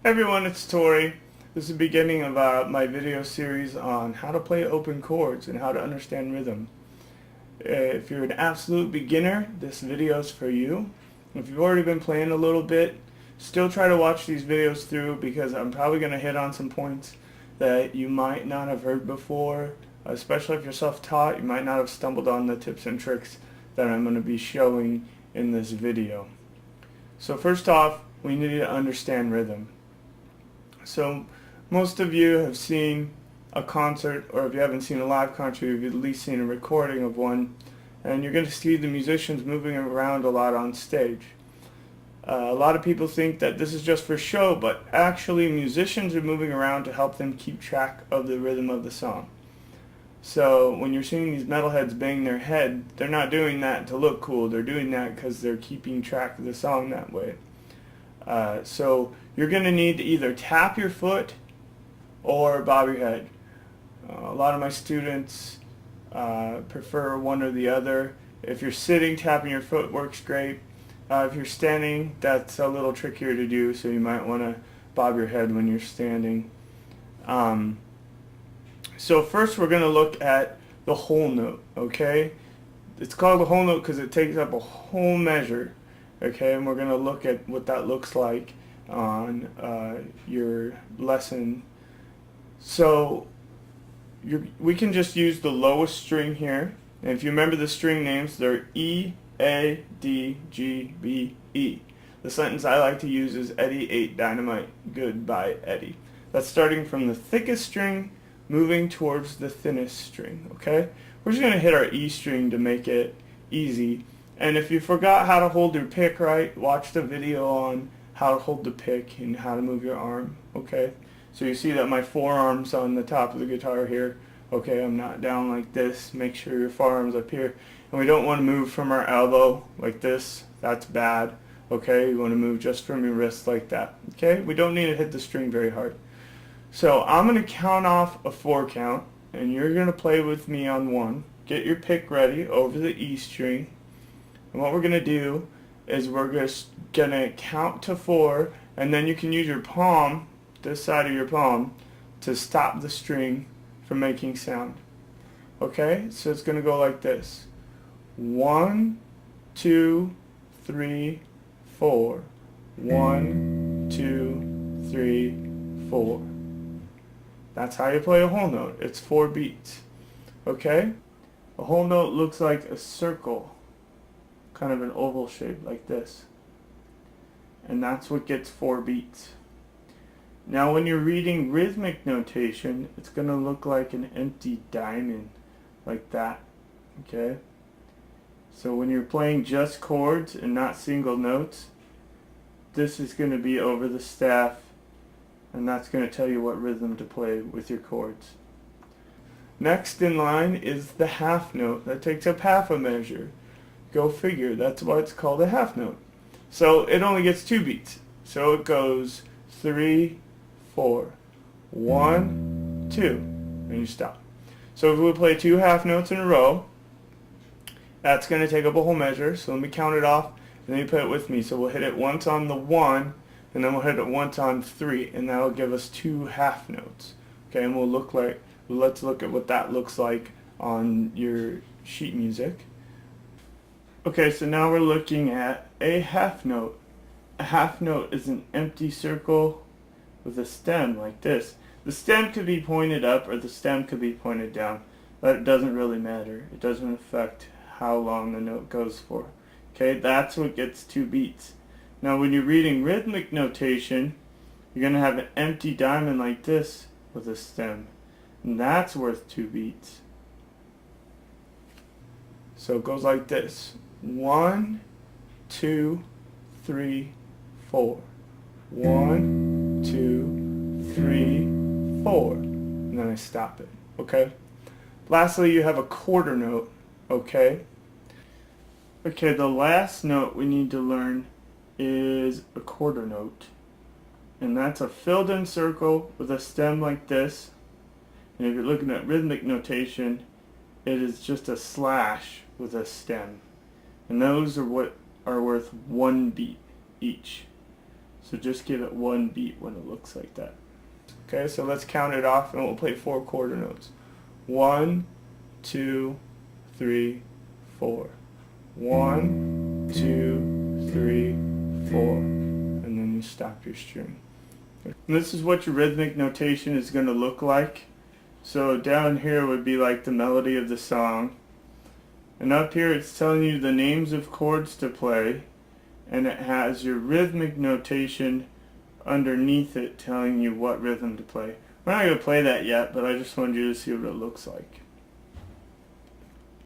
Hey everyone, it's Tori. This is the beginning of my video series on how to play open chords and how to understand rhythm. If you're an absolute beginner, this video is for you. If you've already been playing a little bit, still try to watch these videos through because I'm probably going to hit on some points that you might not have heard before. Especially if you're self-taught, you might not have stumbled on the tips and tricks that I'm going to be showing in this video. So first off, we need to understand rhythm. So most of you have seen a concert, or if you haven't seen a live concert, you've at least seen a recording of one, and you're going to see the musicians moving around a lot on stage. A lot of people think that this is just for show, but actually musicians are moving around to help them keep track of the rhythm of the song. So when you're seeing these metalheads bang their head, they're not doing that to look cool, they're doing that because they're keeping track of the song that way. So you're going to need to either tap your foot or bob your head. A lot of my students prefer one or the other. If you're sitting, tapping your foot works great. If you're standing, that's a little trickier to do, so you might want to bob your head when you're standing. So first we're going to look at the whole note, okay? It's called a whole note because it takes up a whole measure. Okay, and we're going to look at what that looks like on your lesson. So we can just use the lowest string here. And if you remember the string names, they're E, A, D, G, B, E. The sentence I like to use is Eddie ate dynamite. Goodbye, Eddie. That's starting from the thickest string, moving towards the thinnest string. Okay, we're just going to hit our E string to make it easy. And if you forgot how to hold your pick right, watch the video on how to hold the pick and how to move your arm, okay? So you see that my forearm's on the top of the guitar here. Okay, I'm not down like this. Make sure your forearm's up here. And we don't want to move from our elbow like this. That's bad, okay? You want to move just from your wrist like that, okay? We don't need to hit the string very hard. So I'm going to count off a 4 count, and you're going to play with me on 1. Get your pick ready over the E string. And what we're going to do is we're just going to count to 4, and then you can use your palm, this side of your palm, to stop the string from making sound. Okay, so it's going to go like this. 1, 2, 3, 4. 1, 2, 3, 4. That's how you play a whole note. It's 4 beats. Okay? A whole note looks like a circle. Kind of an oval shape like this, and that's what gets 4 beats. Now when you're reading rhythmic notation, it's going to look like an empty diamond like that, okay? So when you're playing just chords and not single notes, this is going to be over the staff, and that's going to tell you what rhythm to play with your chords. Next in line is the half note. That takes up half a measure. Go figure, that's why it's called a half note. So it only gets 2 beats. So it goes 3, 4, 1, 2, and you stop. So if we play 2 half notes in a row, that's going to take up a whole measure. So let me count it off, and then you play it with me. So we'll hit it once on the 1, and then we'll hit it once on 3, and that'll give us 2 half notes. Okay, and let's look at what that looks like on your sheet music. Okay, so now we're looking at a half note. A half note is an empty circle with a stem like this. The stem could be pointed up or the stem could be pointed down, but it doesn't really matter. It doesn't affect how long the note goes for. Okay, that's what gets 2 beats. Now when you're reading rhythmic notation, you're going to have an empty diamond like this with a stem, and that's worth 2 beats. So it goes like this. 1, 2, 3, 4. 1, 2, 3, 4. And then I stop it. Okay? Lastly, you have a quarter note. Okay? Okay, the last note we need to learn is a quarter note. And that's a filled in circle with a stem like this. And if you're looking at rhythmic notation, it is just a slash with a stem. And those are what are worth 1 beat each. So just give it one beat when it looks like that. Okay, so let's count it off and we'll play 4 quarter notes. 1, 2, 3, 4. 1, 2, 3, 4. And then you stop your string. And this is what your rhythmic notation is going to look like. So down here would be like the melody of the song. And up here it's telling you the names of chords to play. And it has your rhythmic notation underneath it telling you what rhythm to play. We're not going to play that yet, but I just wanted you to see what it looks like.